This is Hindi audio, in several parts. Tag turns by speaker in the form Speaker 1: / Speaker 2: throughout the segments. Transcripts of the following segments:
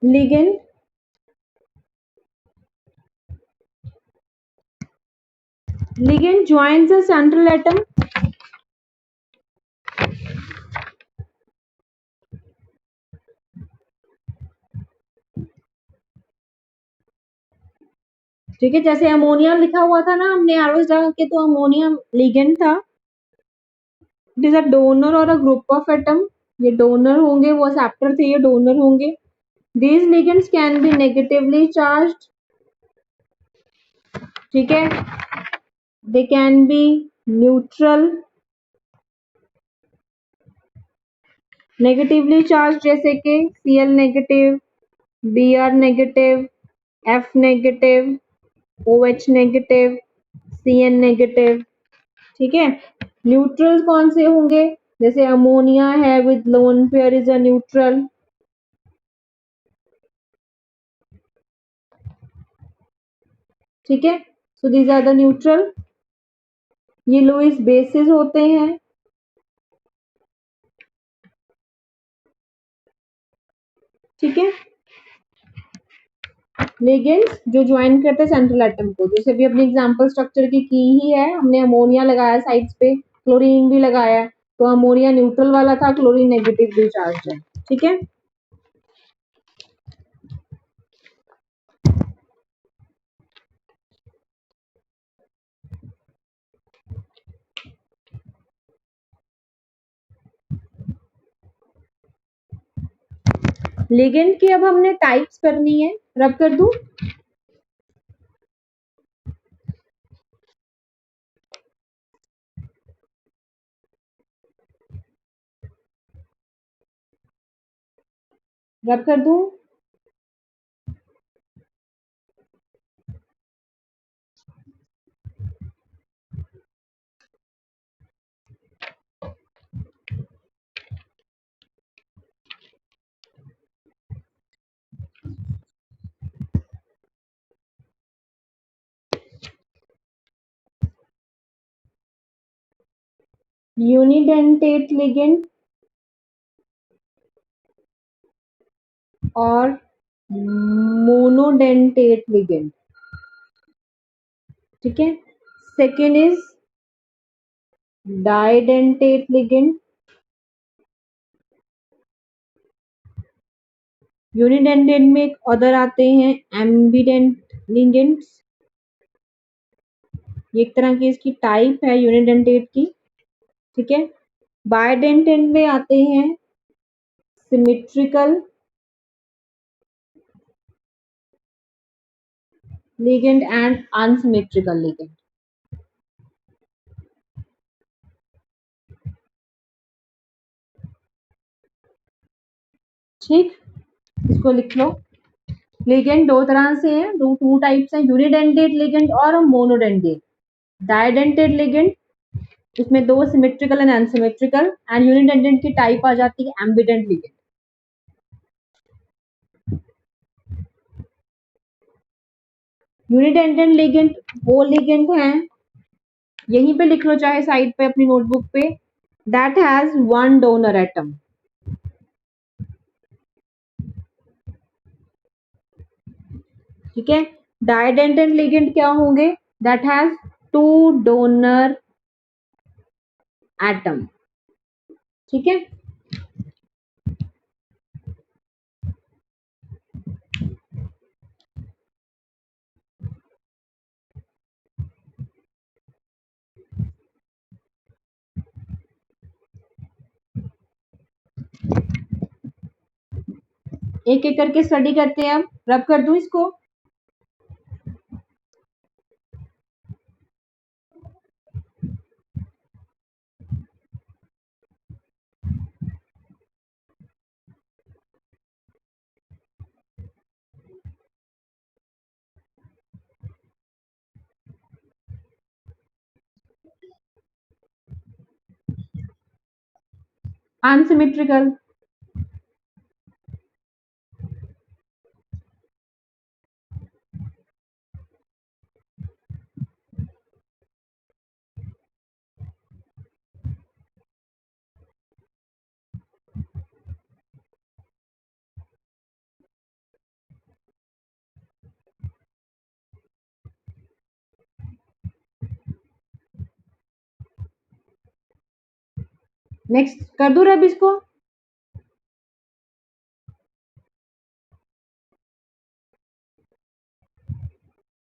Speaker 1: ligand joins the central atom. ठीक है, जैसे अमोनिया लिखा हुआ था ना हमने एरोस डाल के, तो अमोनिया लिगेंड था. इट इज अ डोनर और अ ग्रुप ऑफ एटम. ये डोनर होंगे, वो एक्सेप्टर थे, ये डोनर होंगे. These ligands can be negatively charged. ठीक है, they can be neutral. Negatively charge जैसे कि Cl negative, Br negative, F negative, OH negative, Cn negative. ठीक है, न्यूट्रल कौन से होंगे? जैसे अमोनिया है with lone pair is a neutral. ठीक है, so these are the neutral. ये लुईस बेसिस होते हैं. ठीक है, लिगेंड्स जो ज्वाइन करते हैं सेंट्रल एटम को, जैसे भी अपनी एग्जांपल स्ट्रक्चर की ही है. हमने अमोनिया लगाया साइड्स पे, क्लोरीन भी लगाया, तो अमोनिया न्यूट्रल वाला था, क्लोरीन नेगेटिवली चार्ज है. ठीक है, लिगेंड की अब हमने टाइप्स करनी है. रब कर दूं? रब कर दूं? यूनिडेंटेट लिगेंड और मोनोडेंटेट लिगेंड. ठीक है, सेकेंड इज डाइडेंटेट लिगेंड. यूनिडेंटेट में एक अदर आते हैं एम्बिडेंट लिगेंड्स. ये एक तरह की इसकी टाइप है यूनिडेंटेट की. ठीक है, बायडेंटेट में आते हैं symmetrical ligand and unsymmetrical ligand. ठीक, इसको लिख लो. लिगेंड दो तरह से है, टू टाइप्स हैं, यूनिडेंटेट लिगेंड और मोनोडेंटेट. डाइडेंटेट लिगेंड, इसमें दो symmetrical and unsymmetrical, and unidentate की टाइप आ जाती है एम्बिडेंट लिगेंड. यूनिडेंटेट लिगेंड वो लिगेंड हैं, यहीं पे लिख लो चाहे साइड पे अपनी नोटबुक पे, that has one donor atom. ठीक है, डाइडेंटेट लिगेंड क्या होंगे? That has two donor atom. ठीक है, एक एक करके स्टडी करते हैं. अब रब कर दूं इसको? अनसिमेट्रिकल. नेक्स्ट कर दूं रब इसको?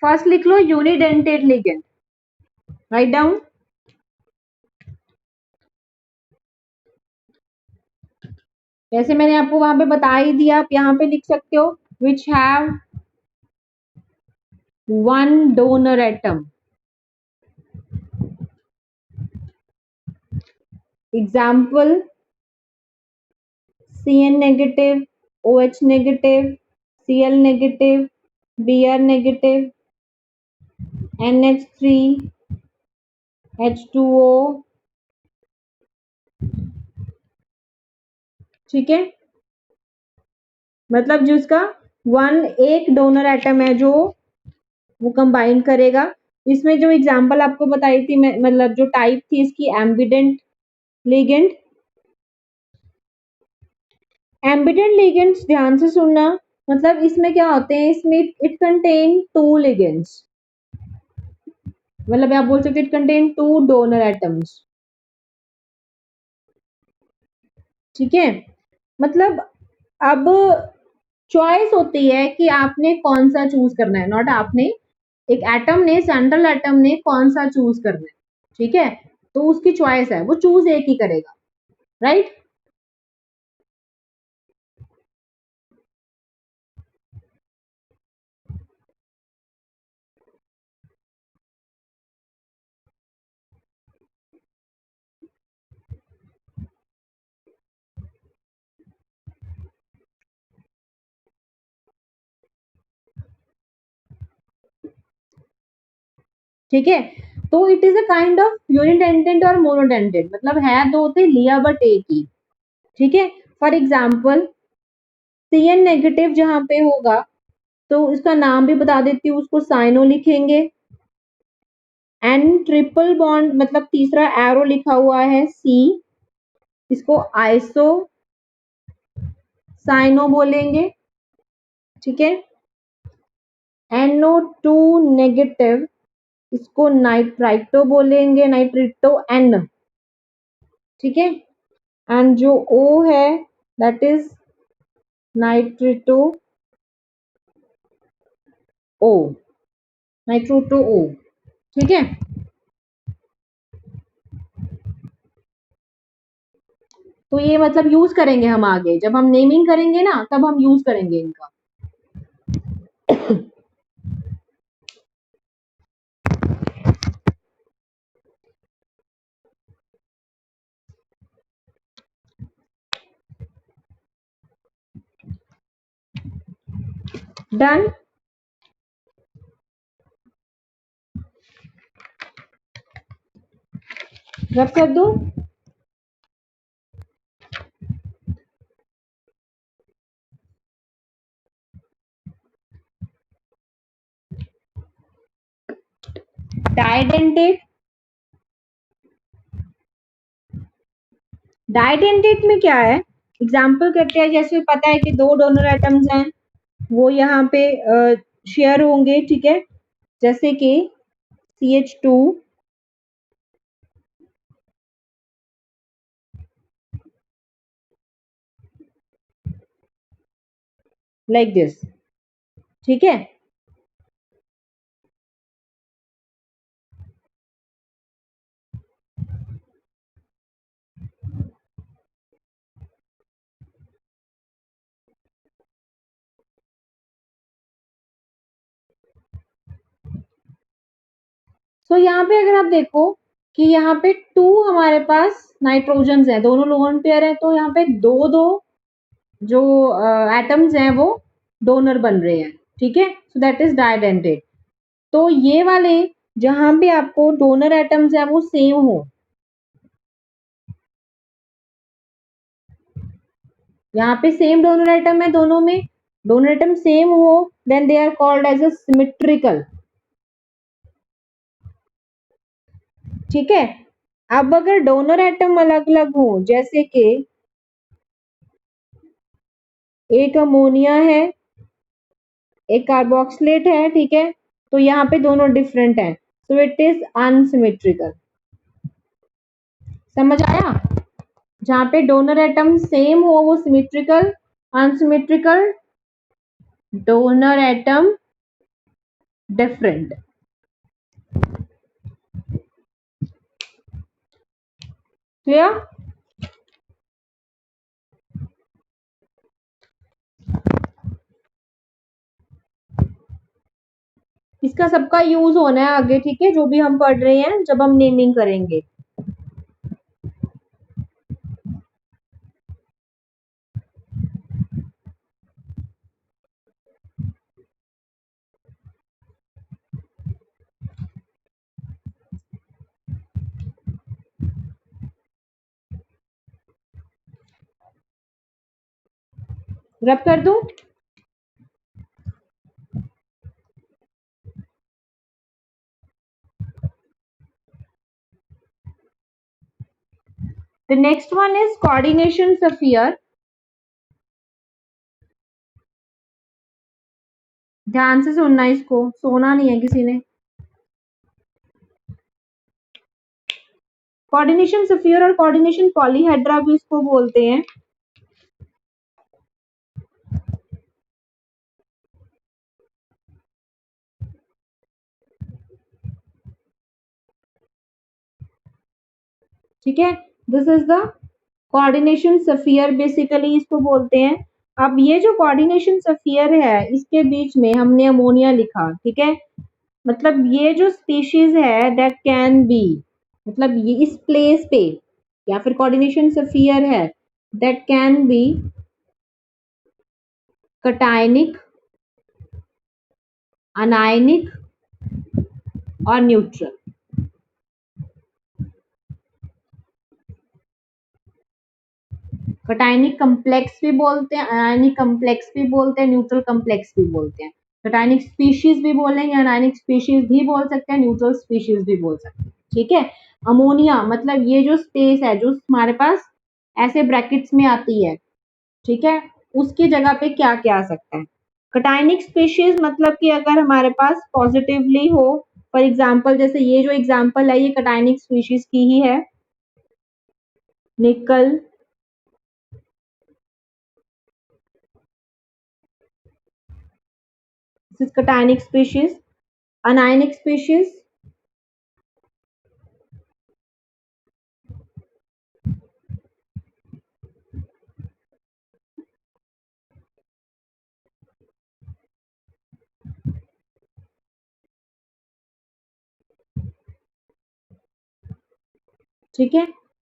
Speaker 1: फर्स्ट लिख लो यूनिडेंटेड लिगेंड, राइट डाउन। जैसे मैंने आपको वहां पे बता ही दिया, आप यहाँ पे लिख सकते हो which have one donor atom. Example Cn negative, OH negative, Cl negative, Br negative, NH3, H2O। ठीक है, मतलब जिसका एक डोनर एटम है जो वो कंबाइन करेगा। इसमें जो एग्जांपल आपको बताई थी, मतलब जो टाइप थी इसकी एम्बिडेंट लिगेंड। एम्बिडेंट लिगेंड्स ध्यान से सुनना, मतलब इसमें क्या होते हैं, इसमें इट कंटेन टू लिगेंड्स, मतलब आप बोल सकते it contain two donor atoms. ठीक है, मतलब अब चॉइस होती है कि आपने कौन सा चूज करना है, नॉट आपने, एक एटम ने, सेंट्रल एटम ने कौन सा चूज करना है। ठीक है, तो उसकी चॉइस है, वो चूज एक ही करेगा, राइट। ठीक है, तो it is a kind of unidentate और मोनोडेंटेड, मतलब है दो थे, लिया बट एक ही। ठीक है, फॉर एग्जाम्पल Cn नेगेटिव जहां पे होगा तो इसका नाम भी बता देती हूँ, उसको साइनो लिखेंगे। एन ट्रिपल बॉन्ड, मतलब तीसरा एरो लिखा हुआ है C, इसको आइसो साइनो बोलेंगे। ठीक है, NO2 नेगेटिव, इसको नाइट्राइटो बोलेंगे, नाइट्रिटो N। ठीक है, एंड जो O है दैट इज नाइट्रिटो O, नाइट्रोटो O। ठीक है, तो ये मतलब यूज करेंगे हम आगे, जब हम नेमिंग करेंगे ना तब हम यूज करेंगे इनका। डन। रब कर दो। डाइडेंटेट, डाइडेंटेट में क्या है, एग्जाम्पल करते हैं, जैसे पता है कि दो डोनर एटम्स हैं, वो यहाँ पे शेयर होंगे। ठीक है, जैसे कि CH2 लाइक दिस। ठीक है, तो यहाँ पे अगर आप देखो कि यहाँ पे टू हमारे पास नाइट्रोजन है, दोनों लोन पेयर है, तो यहाँ पे दो दो जो एटम्स हैं वो डोनर बन रहे हैं। ठीक है, सो दैट इज डाइडेंटेट। तो ये वाले जहां पे आपको डोनर एटम्स है वो सेम हो, यहाँ पे सेम डोनर एटम है, दोनों में डोनर एटम सेम हो, then they are called as a symmetrical. ठीक है, अब अगर डोनर एटम अलग अलग हो, जैसे कि एक अमोनिया है, एक कार्बोक्सिलेट है, ठीक है, तो यहाँ पे दोनों डिफरेंट है, सो इट इज अनसिमेट्रिकल। समझ आया? जहां पे डोनर एटम सेम हो वो symmetrical, unsymmetrical donor atom different. Clear? इसका सबका यूज होना है आगे, ठीक है, जो भी हम पढ़ रहे हैं जब हम नेमिंग करेंगे। रब कर दूं? The next one is coordination sphere. ध्यान से सुनना, इसको सोना नहीं है किसी ने। कोऑर्डिनेशन स्फीयर और कोऑर्डिनेशन पॉलीहेड्रा भी इसको बोलते हैं। ठीक है, this is the coordination sphere, basically इसको बोलते हैं। अब ये जो कोऑर्डिनेशन स्फीयर है इसके बीच में हमने अमोनिया लिखा, ठीक है, मतलब ये जो स्पीशीज है दैट कैन बी, मतलब ये इस प्लेस पे या फिर कोऑर्डिनेशन स्फीयर है that can be cationic, anionic और न्यूट्रल। कटायनिक कम्प्लेक्स भी बोलते हैं, अनायनिक कम्प्लेक्स भी बोलते हैं, न्यूट्रल कम्प्लेक्स भी बोलते हैं। कटायनिक स्पीशीज भी बोलेंगे, अनायनिक स्पीशीज भी बोल सकते हैं, न्यूट्रल स्पीशीज भी बोल सकते हैं। ठीक है, अमोनिया मतलब ये जो स्पेस है जो हमारे पास ऐसे ब्रैकेट्स में आती है, ठीक है, उसकी जगह पे क्या क्या आ सकता है। कटायनिक स्पीशीज मतलब कि अगर हमारे पास पॉजिटिवली हो, फॉर एग्जाम्पल जैसे ये जो एग्जाम्पल है ये कटायनिक स्पीशीज की ही है, निकल, this is cationic species. Anionic species ठीक है,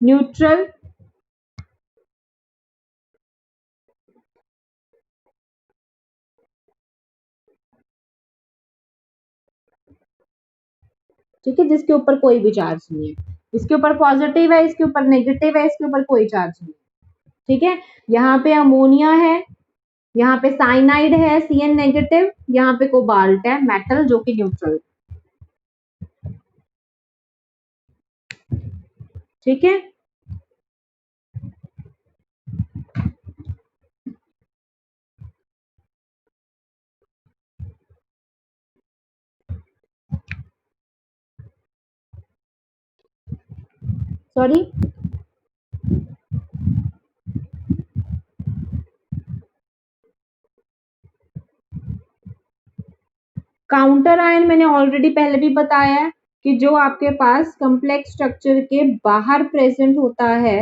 Speaker 1: न्यूट्रल ठीक है, जिसके ऊपर कोई भी चार्ज नहीं है, इसके ऊपर पॉजिटिव है, इसके ऊपर नेगेटिव है, इसके ऊपर कोई चार्ज नहीं है। ठीक है, यहाँ पे अमोनिया है, यहाँ पे साइनाइड है Cn नेगेटिव, यहाँ पे कोबाल्ट है मेटल जो कि न्यूट्रल। ठीक है, सॉरी, काउंटर आयन मैंने ऑलरेडी पहले भी बताया है कि जो आपके पास कॉम्प्लेक्स स्ट्रक्चर के बाहर प्रेजेंट होता है